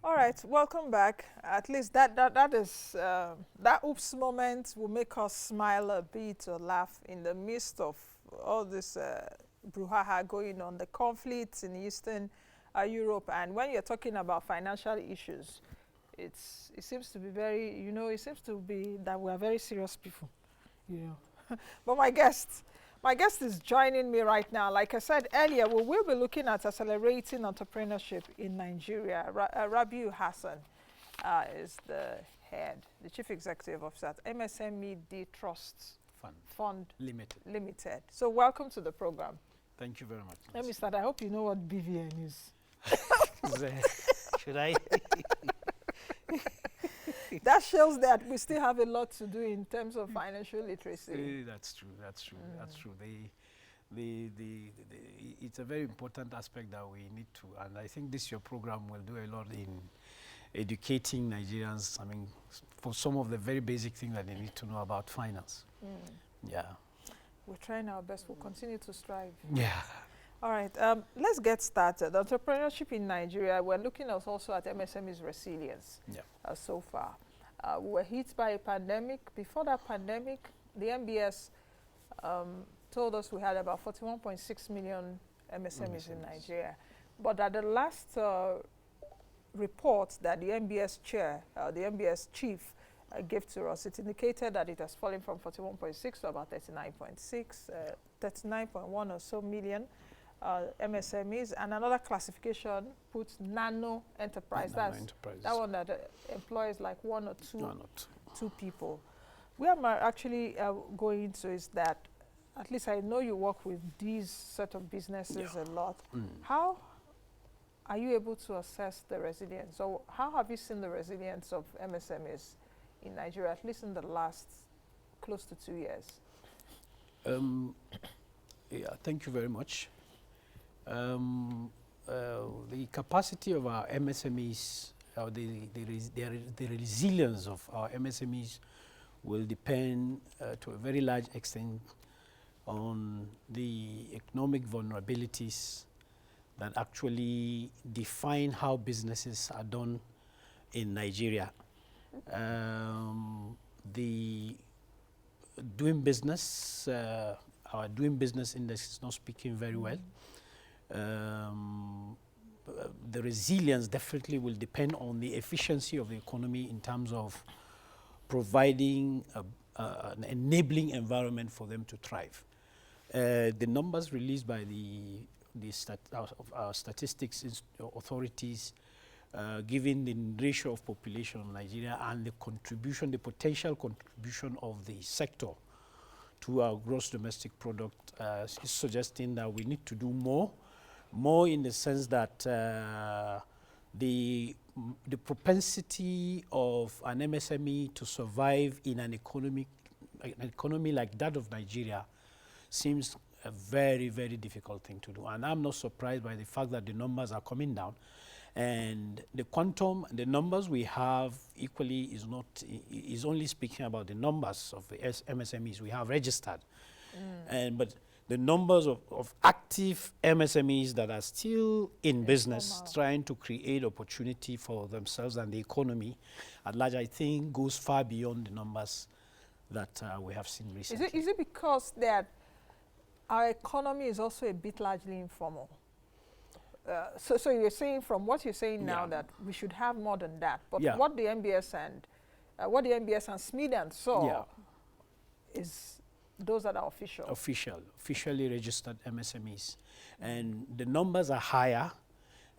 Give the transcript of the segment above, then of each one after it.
All right, welcome back. At least that oops moment will make us smile a bit or laugh in the midst of all this brouhaha going on, the conflicts in Eastern Europe. And when you're talking about financial issues, it seems to be it seems to be that we are very serious people, you know. But my guest is joining me right now. Like I said earlier, we will be looking at accelerating entrepreneurship in Nigeria. Rabiu Hassan is the chief executive officer at MSMED Trust Fund Ltd. So welcome to the program. Thank you very much. Let me start. I hope you know what BVN is. Should I? That shows that we still have a lot to do in terms of financial literacy. That's true. That's true. It's a very important aspect that we need to, and I think your program will do a lot in educating Nigerians. I mean, for some of the very basic things that they need to know about finance. Yeah. We're trying our best. We'll continue to strive. Yeah. All right, let's get started. Entrepreneurship in Nigeria, we're looking also at MSME's resilience so far. We were hit by a pandemic. Before that pandemic, the MBS told us we had about 41.6 million MSMEs in Nigeria. But at the last report that the MBS chair, the MBS chief gave to us, it indicated that it has fallen from 41.6 to about 39.6, 39.1 or so million. MSMEs, and another classification puts nano enterprise. That one that employs like one or two people. Where I'm actually going to is that, at least I know you work with these set of businesses a lot. How are you able to assess the resilience? So how have you seen the resilience of MSMEs in Nigeria, at least in the last close to 2 years? Yeah, thank you very much. The capacity of our MSMEs, the resilience of our MSMEs will depend to a very large extent on the economic vulnerabilities that actually define how businesses are done in Nigeria. The doing business, our doing business index is not speaking very well. The resilience definitely will depend on the efficiency of the economy in terms of providing an enabling environment for them to thrive. The numbers released by our statistics authorities, given the ratio of population of Nigeria and the potential contribution of the sector to our gross domestic product, is suggesting that we need to do more in the sense that the propensity of an MSME to survive in an economy like that of Nigeria seems a very, very difficult thing to do. And I'm not surprised by the fact that the numbers are coming down. And the numbers we have equally is only speaking about the numbers of the MSMEs we have registered. But the numbers of active MSMEs that are still in business, trying to create opportunity for themselves and the economy at large, I think goes far beyond the numbers that we have seen recently. Is it because that our economy is also a bit largely informal? So you're saying, from what you're saying now, that we should have more than that. But what the MBS and SMED and saw is those that are officially registered MSMEs. And the numbers are higher,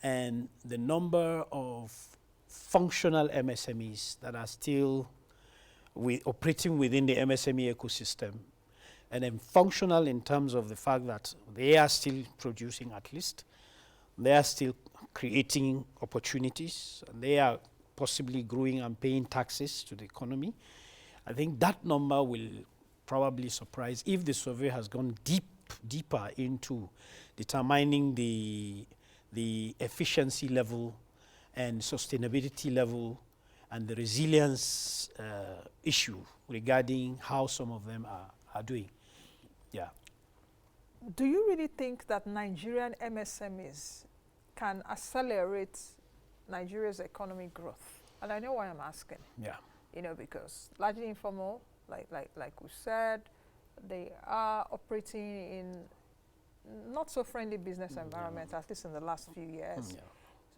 and the number of functional MSMEs that are still operating within the MSME ecosystem, and then functional in terms of the fact that they are still producing, at least they are still creating opportunities, and they are possibly growing and paying taxes to the economy. I think that number will probably surprise if the survey has gone deeper into determining the efficiency level and sustainability level and the resilience issue regarding how some of them are doing. Yeah. Do you really think that Nigerian MSMEs can accelerate Nigeria's economic growth? And I know why I'm asking. Yeah. Because largely informal, like we said, they are operating in not so friendly business environment, at least in the last few years.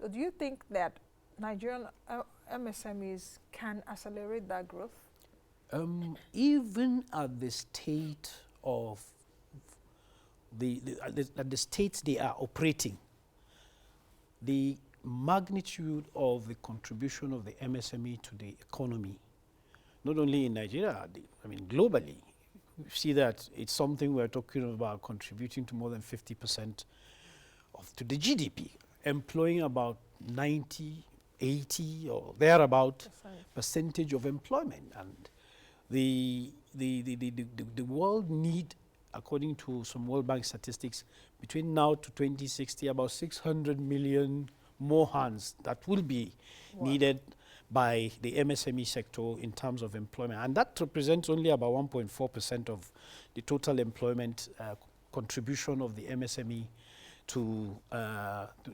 So do you think that Nigerian MSMEs can accelerate that growth? Even at the state of at the states they are operating, the magnitude of the contribution of the MSME to the economy, not only in Nigeria, globally, we see that it's something we're talking about contributing to more than 50% to the GDP, employing about 90, 80 or thereabout percentage of employment. And the world need, according to some World Bank statistics, between now to 2060, about 600 million more hands that will be needed by the MSME sector in terms of employment. And that represents only about 1.4% of the total employment contribution of the MSME to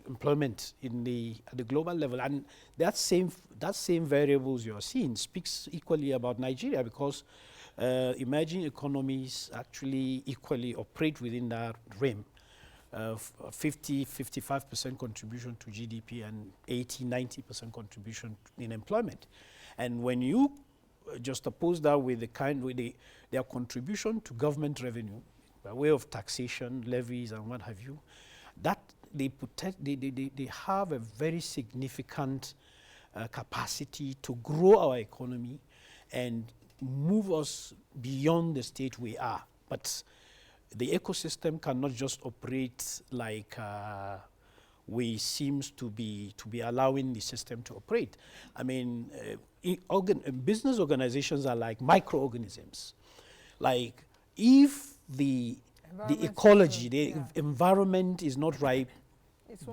employment at the global level. And that same variables you're seeing speaks equally about Nigeria, because emerging economies actually equally operate within that realm. 50-55% contribution to GDP and 80-90% contribution in employment. And when you just oppose that with their contribution to government revenue by way of taxation, levies, and what have you, that they have a very significant capacity to grow our economy and move us beyond the state we are. But the ecosystem cannot just operate like we seems to be allowing the system to operate. Business organizations are like microorganisms. Like if the ecology, the environment is not right,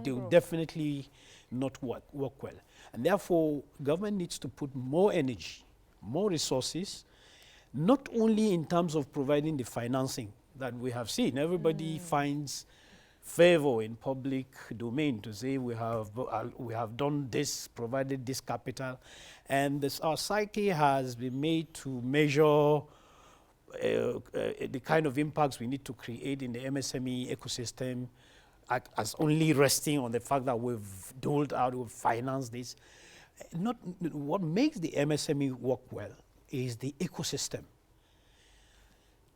they will definitely not work well. And therefore, government needs to put more energy, more resources, not only in terms of providing the financing that we have seen. Everybody finds favor in public domain to say we have done this, provided this capital, and our psyche has been made to measure the kind of impacts we need to create in the MSME ecosystem as only resting on the fact that we've doled out, we've financed this. What makes the MSME work well is the ecosystem.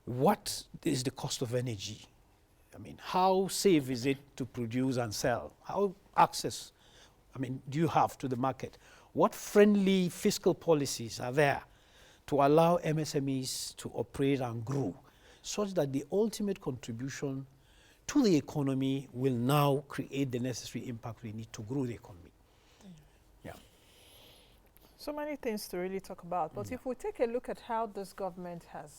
What is the cost of energy? How safe is it to produce and sell? How access, do you have to the market? What friendly fiscal policies are there to allow MSMEs to operate and grow, such that the ultimate contribution to the economy will now create the necessary impact we need to grow the economy? Yeah. So many things to really talk about, but if we take a look at how this government has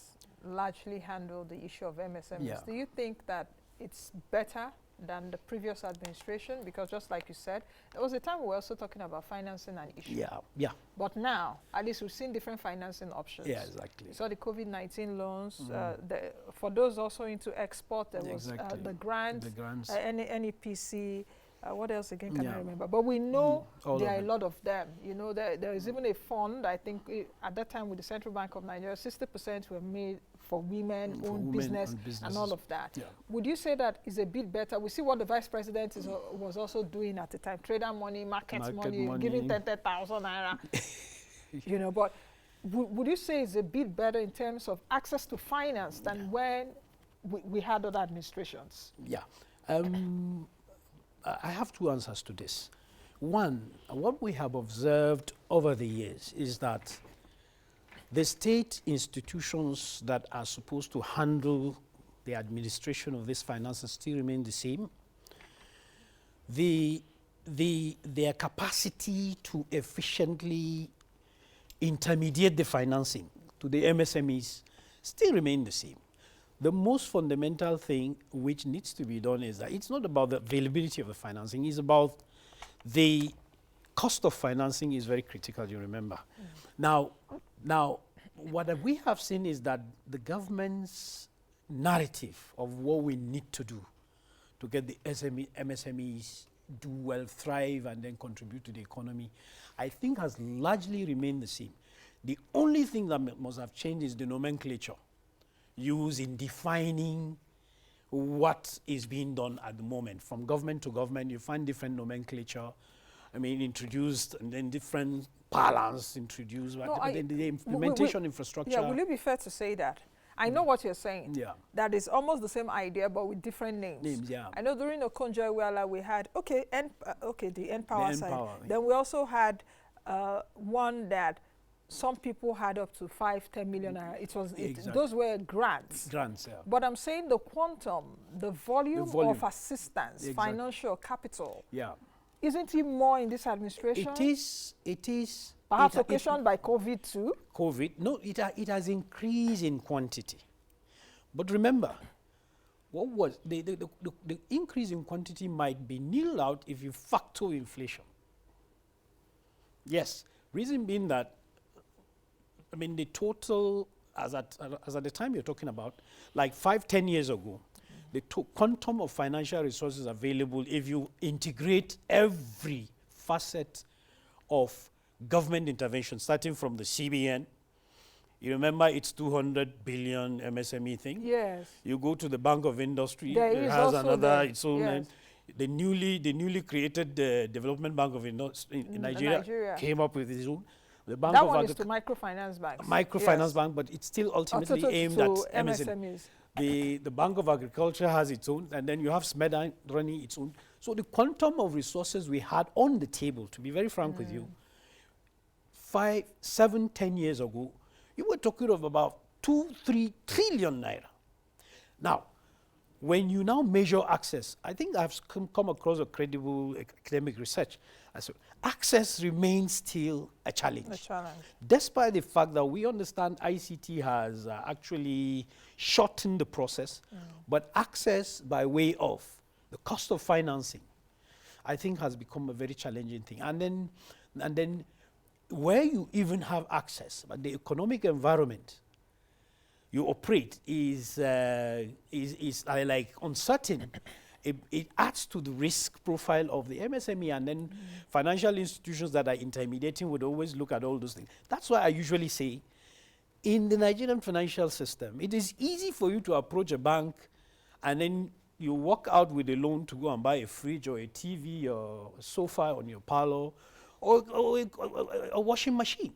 largely handled the issue of MSMEs, do you think that it's better than the previous administration? Because just like you said, there was a time we were also talking about financing an issue. Yeah. But now, at least we've seen different financing options. Yeah, exactly. So the COVID-19 loans, for those also into export, there was the grants, NEPC, what else again can I remember? But we know there are a lot of them. There is even a fund, I think, at that time with the Central Bank of Nigeria, 60% were made for women-owned business and all of that. Yeah. Would you say that is a bit better? We see what the Vice President was also doing at the time, trader money, market money, giving 30,000 naira. But would you say it's a bit better in terms of access to finance than when we had other administrations? Yeah. I have two answers to this. One, what we have observed over the years is that the state institutions that are supposed to handle the administration of these finances still remain the same. Their capacity to efficiently intermediate the financing to the MSMEs still remain the same. The most fundamental thing which needs to be done is that it's not about the availability of the financing, it's about the cost of financing is very critical, you remember. Now, what we have seen is that the government's narrative of what we need to do to get the MSMEs do well, thrive, and then contribute to the economy, I think has largely remained the same. The only thing that must have changed is the nomenclature used in defining what is being done at the moment. From government to government, you find different nomenclature, introduced, and then different parlance introduced, No, but then the implementation infrastructure. Yeah, will it be fair to say that? I know what you're saying. Yeah. That is almost the same idea, but with different names. Yeah. I know during Okonjo-Iweala we had, the N-Power side. N-Power, yeah. Then we also had one that some people had up to 5-10 million naira. Exactly. Those were grants. Grants, yeah. But I'm saying the quantum, the volume of assistance, exactly. Financial capital. Yeah. Isn't it more in this administration? It is. Perhaps occasioned by COVID too? COVID, no, it has increased in quantity. But remember, what was the increase in quantity might be nilled out if you factor inflation. Yes, reason being that, the total, as at the time you're talking about, like 5-10 years ago, the quantum of financial resources available, if you integrate every facet of government intervention, starting from the CBN, you remember it's 200 billion MSME thing? Yes. You go to the Bank of Industry, it has another, its own. Yes. The newly created Development Bank of Industry in Nigeria came up with its own. The Bank that of one is to microfinance banks. Microfinance bank, but it's still ultimately aimed at MSMEs. The Bank of Agriculture has its own, and then you have SMED running its own. So the quantum of resources we had on the table, to be very frank with you, 5, 7, 10 years ago, you were talking of about 2-3 trillion naira. Now, when you now measure access, I think I've come across a credible academic research. So access remains still a challenge. Despite the fact that we understand ICT has actually shortened the process, but access by way of the cost of financing, I think has become a very challenging thing. And then where you even have access, but the economic environment you operate is like uncertain. It adds to the risk profile of the MSME, and then financial institutions that are intermediating would always look at all those things. That's why I usually say, in the Nigerian financial system, it is easy for you to approach a bank and then you walk out with a loan to go and buy a fridge or a TV or a sofa on your parlor or a washing machine.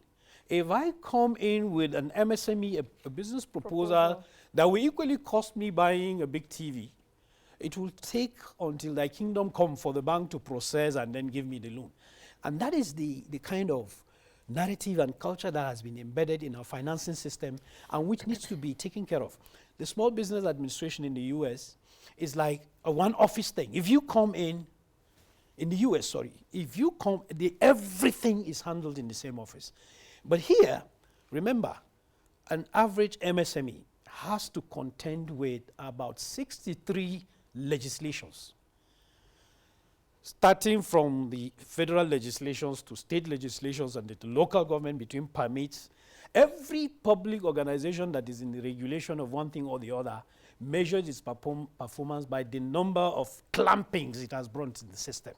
If I come in with an MSME, a business proposal that will equally cost me buying a big TV, it will take until thy kingdom come for the bank to process and then give me the loan. And that is the kind of narrative and culture that has been embedded in our financing system and which needs to be taken care of. The Small Business Administration in the US is like a one office thing. If you come in the US, if you come, everything is handled in the same office. But here, remember, an average MSME has to contend with about 63 legislations, starting from the federal legislations to state legislations and the local government between permits. Every public organization that is in the regulation of one thing or the other measures its performance by the number of clampings it has brought in the system.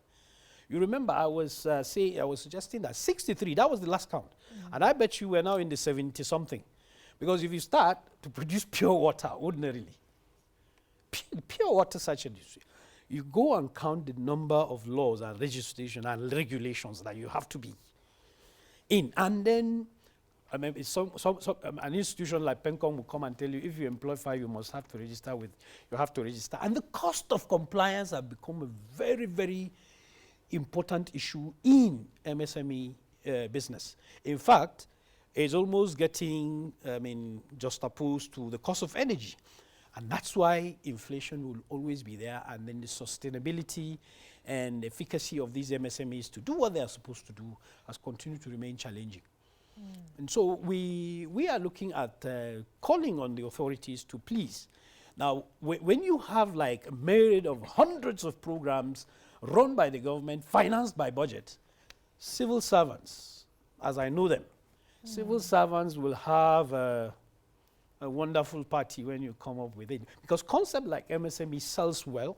You remember I was suggesting that 63, that was the last count. And I bet you we're now in the 70-something. Because if you start to produce pure water ordinarily, pure water such a industry, you go and count the number of laws and registration and regulations that you have to be in. And then an institution like PENCOM will come and tell you, if you employ 5, you must have to register with, you have to register. And the cost of compliance has become a very, very important issue in MSME business. In fact, it's almost getting, juxtaposed to the cost of energy. And that's why inflation will always be there, and then the sustainability and efficacy of these MSMEs to do what they are supposed to do has continued to remain challenging. And so we are looking at calling on the authorities to please. Now, when you have like a myriad of hundreds of programs run by the government, financed by budget, civil servants, as I know them, civil servants will have a wonderful party when you come up with it. Because concept like MSME sells well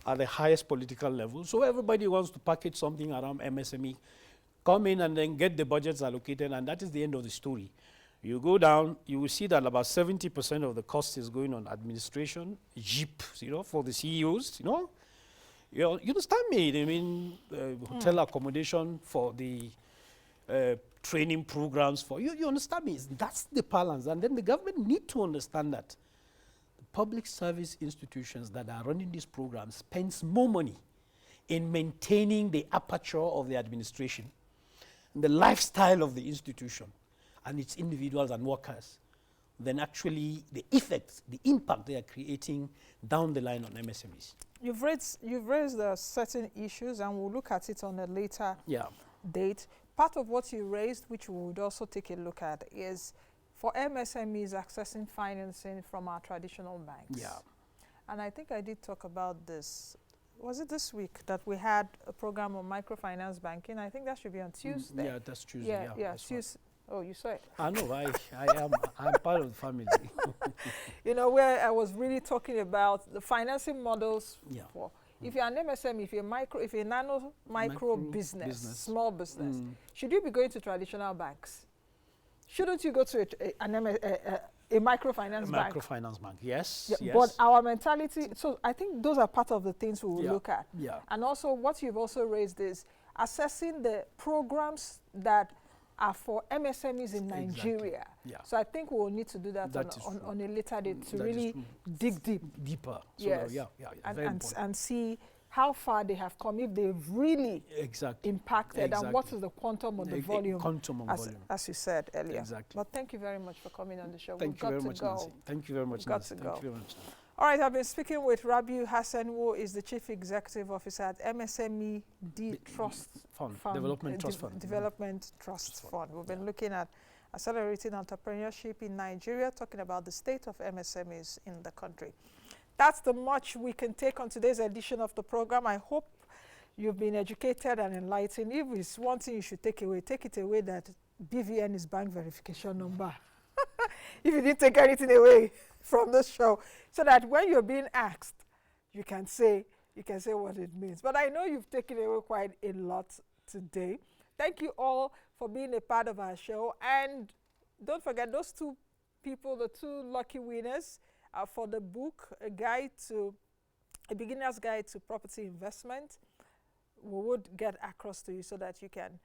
at the highest political level. So everybody wants to package something around MSME, come in and then get the budgets allocated, and that is the end of the story. You go down, you will see that about 70% of the cost is going on administration, JIP, for the CEOs, You understand me? I mean, hotel accommodation for the training programs for you understand me? That's the balance. And then the government need to understand that the public service institutions that are running these programs spends more money in maintaining the aperture of the administration, the lifestyle of the institution and its individuals and workers than actually the effects, the impact they are creating down the line on MSMEs. You've raised certain issues, and we'll look at it on a later date. Part of what you raised, which we would also take a look at, is for MSMEs accessing financing from our traditional banks. Yeah. And I think I did talk about this. Was it this week that we had a program on microfinance banking? I think that should be on Tuesday. Yeah, that's Tuesday. Yeah, Tuesday. Oh, you saw it? I know, I'm part of the family. Where I was really talking about the financing models for, if you're an MSME, if you're a micro business, small business, should you be going to traditional banks? Shouldn't you go to a microfinance bank? Microfinance bank, yes, yeah, yes. But our mentality, so I think those are part of the things we will look at. Yeah. And also what you've also raised is assessing the programs that are for MSMEs in Nigeria. Yeah. So I think we will need to do that on a later date to really dig deeper. So yes. And see how far they have come, if they've really impacted, and what is the quantum of the volume, as you said earlier. Exactly. But thank you very much for coming on the show. Thank you very much, Nancy. Thank you very much, Nancy. Thank you very much. All right, I've been speaking with Rabiu Hassan, who is the Chief Executive Officer at MSMED Trust Fund. Development Trust Fund. Development Trust Fund. We've been looking at accelerating entrepreneurship in Nigeria, talking about the state of MSMEs in the country. That's the much we can take on today's edition of the program. I hope you've been educated and enlightened. If it's one thing you should take it away that BVN is bank verification number. If you didn't take anything away from this show, so that when you're being asked, you can say what it means. But I know you've taken away quite a lot today. Thank you all for being a part of our show. And don't forget those two people, the two lucky winners for the book, a beginner's guide to property investment. We would get across to you so that you can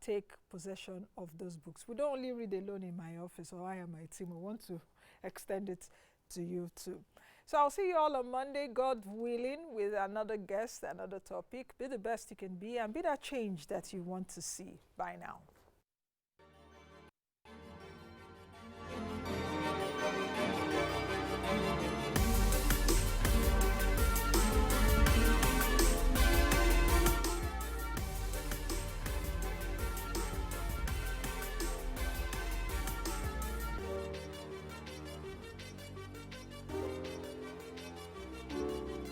take possession of those books. We don't only read alone in my office, or I and my team. We want to extend it to you too. So I'll see you all on Monday, God willing, with another guest, another topic. Be the best you can be, and be that change that you want to see. Bye now.